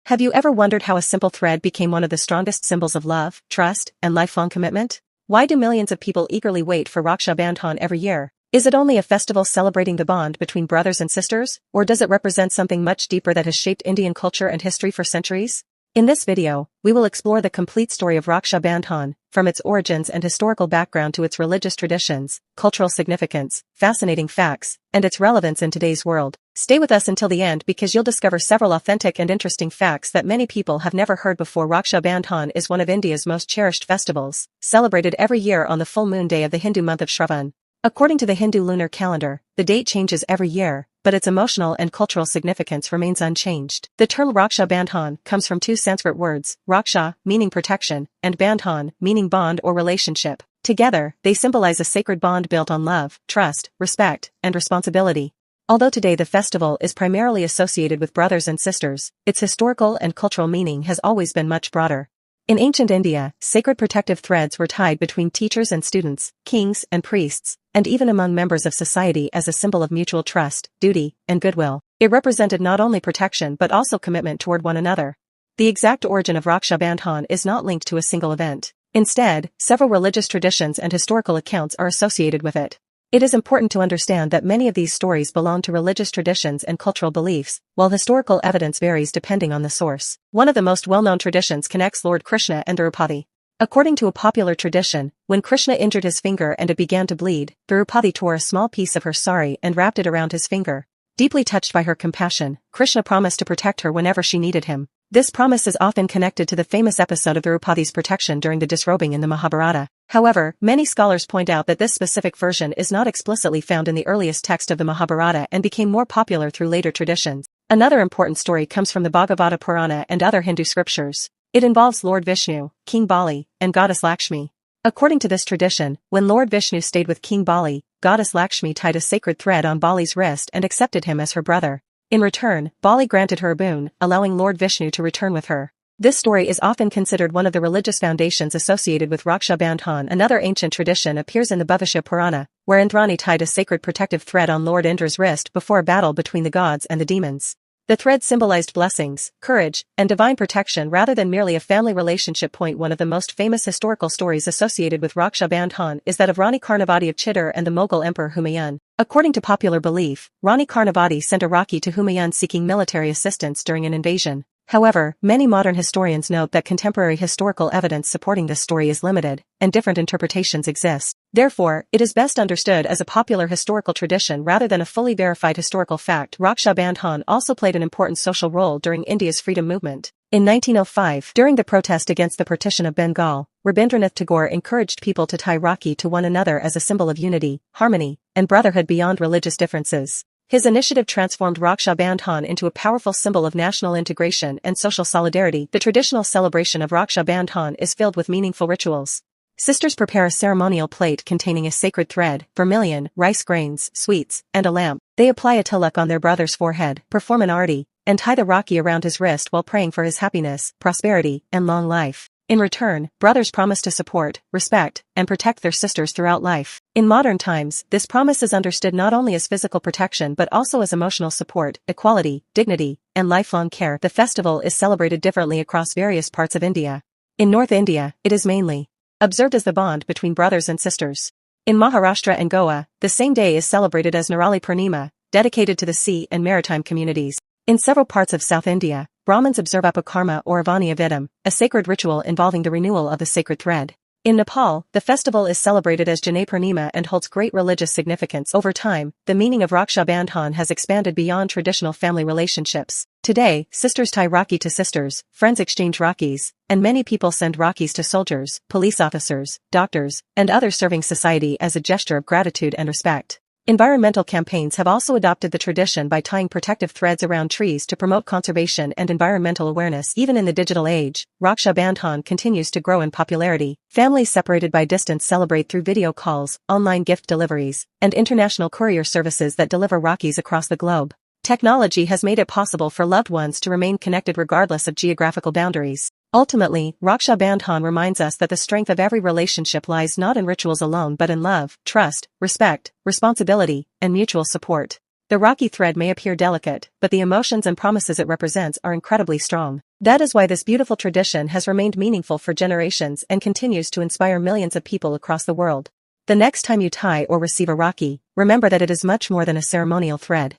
Have you ever wondered how a simple thread became one of the strongest symbols of love, trust, and lifelong commitment? Why do millions of people eagerly wait for Raksha Bandhan every year? Is it only a festival celebrating the bond between brothers and sisters, or does it represent something much deeper that has shaped Indian culture and history for centuries? In this video, we will explore the complete story of Raksha Bandhan, from its origins and historical background to its religious traditions, cultural significance, fascinating facts, and its relevance in today's world. Stay with us until the end because you'll discover several authentic and interesting facts that many people have never heard before. Raksha Bandhan is one of India's most cherished festivals, celebrated every year on the full moon day of the Hindu month of Shravan. According to the Hindu lunar calendar, the date changes every year, but its emotional and cultural significance remains unchanged. The term Raksha Bandhan comes from two Sanskrit words, Raksha, meaning protection, and Bandhan, meaning bond or relationship. Together, they symbolize a sacred bond built on love, trust, respect, and responsibility. Although today the festival is primarily associated with brothers and sisters, its historical and cultural meaning has always been much broader. In ancient India, sacred protective threads were tied between teachers and students, kings and priests, and even among members of society as a symbol of mutual trust, duty, and goodwill. It represented not only protection but also commitment toward one another. The exact origin of Raksha Bandhan is not linked to a single event. Instead, several religious traditions and historical accounts are associated with it. It is important to understand that many of these stories belong to religious traditions and cultural beliefs, while historical evidence varies depending on the source. One of the most well-known traditions connects Lord Krishna and Draupadi. According to a popular tradition, when Krishna injured his finger and it began to bleed, Draupadi tore a small piece of her sari and wrapped it around his finger. Deeply touched by her compassion, Krishna promised to protect her whenever she needed him. This promise is often connected to the famous episode of Draupadi's protection during the disrobing in the Mahabharata. However, many scholars point out that this specific version is not explicitly found in the earliest text of the Mahabharata and became more popular through later traditions. Another important story comes from the Bhagavata Purana and other Hindu scriptures. It involves Lord Vishnu, King Bali, and Goddess Lakshmi. According to this tradition, when Lord Vishnu stayed with King Bali, Goddess Lakshmi tied a sacred thread on Bali's wrist and accepted him as her brother. In return, Bali granted her a boon, allowing Lord Vishnu to return with her. This story is often considered one of the religious foundations associated with Raksha Bandhan. Another ancient tradition appears in the Bhavishya Purana, where Indrani tied a sacred protective thread on Lord Indra's wrist before a battle between the gods and the demons. The thread symbolized blessings, courage, and divine protection rather than merely a family relationship. One of the most famous historical stories associated with Raksha Bandhan is that of Rani Karnavati of Chittor and the Mughal Emperor Humayun. According to popular belief, Rani Karnavati sent a Rakhi to Humayun seeking military assistance during an invasion. However, many modern historians note that contemporary historical evidence supporting this story is limited, and different interpretations exist. Therefore, it is best understood as a popular historical tradition rather than a fully verified historical fact. Raksha Bandhan also played an important social role during India's freedom movement. In 1905, during the protest against the partition of Bengal, Rabindranath Tagore encouraged people to tie Rakhi to one another as a symbol of unity, harmony, and brotherhood beyond religious differences. His initiative transformed Raksha Bandhan into a powerful symbol of national integration and social solidarity. The traditional celebration of Raksha Bandhan is filled with meaningful rituals. Sisters prepare a ceremonial plate containing a sacred thread, vermilion, rice grains, sweets, and a lamp. They apply a tilak on their brother's forehead, perform an arati, and tie the Rakhi around his wrist while praying for his happiness, prosperity, and long life. In return, brothers promise to support, respect, and protect their sisters throughout life. In modern times, this promise is understood not only as physical protection but also as emotional support, equality, dignity, and lifelong care. The festival is celebrated differently across various parts of India. In North India, it is mainly observed as the bond between brothers and sisters. In Maharashtra and Goa, the same day is celebrated as Narali Purnima, dedicated to the sea and maritime communities. In several parts of South India, Brahmins observe Upakarma or Avaniya Vidam, a sacred ritual involving the renewal of the sacred thread. In Nepal, the festival is celebrated as Janai Purnima and holds great religious significance. Over time, the meaning of Raksha Bandhan has expanded beyond traditional family relationships. Today, sisters tie Rakhi to sisters, friends exchange Rakhis, and many people send Rakhis to soldiers, police officers, doctors, and others serving society as a gesture of gratitude and respect. Environmental campaigns have also adopted the tradition by tying protective threads around trees to promote conservation and environmental awareness. Even in the digital age, Raksha Bandhan continues to grow in popularity. Families separated by distance celebrate through video calls, online gift deliveries, and international courier services that deliver Rakhis across the globe. Technology has made it possible for loved ones to remain connected regardless of geographical boundaries. Ultimately, Raksha Bandhan reminds us that the strength of every relationship lies not in rituals alone but in love, trust, respect, responsibility, and mutual support. The Rakhi thread may appear delicate, but the emotions and promises it represents are incredibly strong. That is why this beautiful tradition has remained meaningful for generations and continues to inspire millions of people across the world. The next time you tie or receive a Rakhi, remember that it is much more than a ceremonial thread.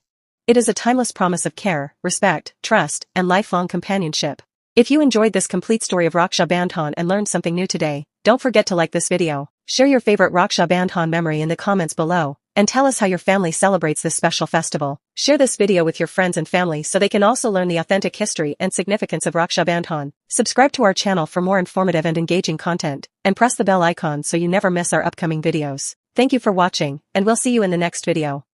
It is a timeless promise of care, respect, trust, and lifelong companionship. If you enjoyed this complete story of Raksha Bandhan and learned something new today, don't forget to like this video, share your favorite Raksha Bandhan memory in the comments below, and tell us how your family celebrates this special festival. Share this video with your friends and family so they can also learn the authentic history and significance of Raksha Bandhan. Subscribe to our channel for more informative and engaging content, and press the bell icon so you never miss our upcoming videos. Thank you for watching, and we'll see you in the next video.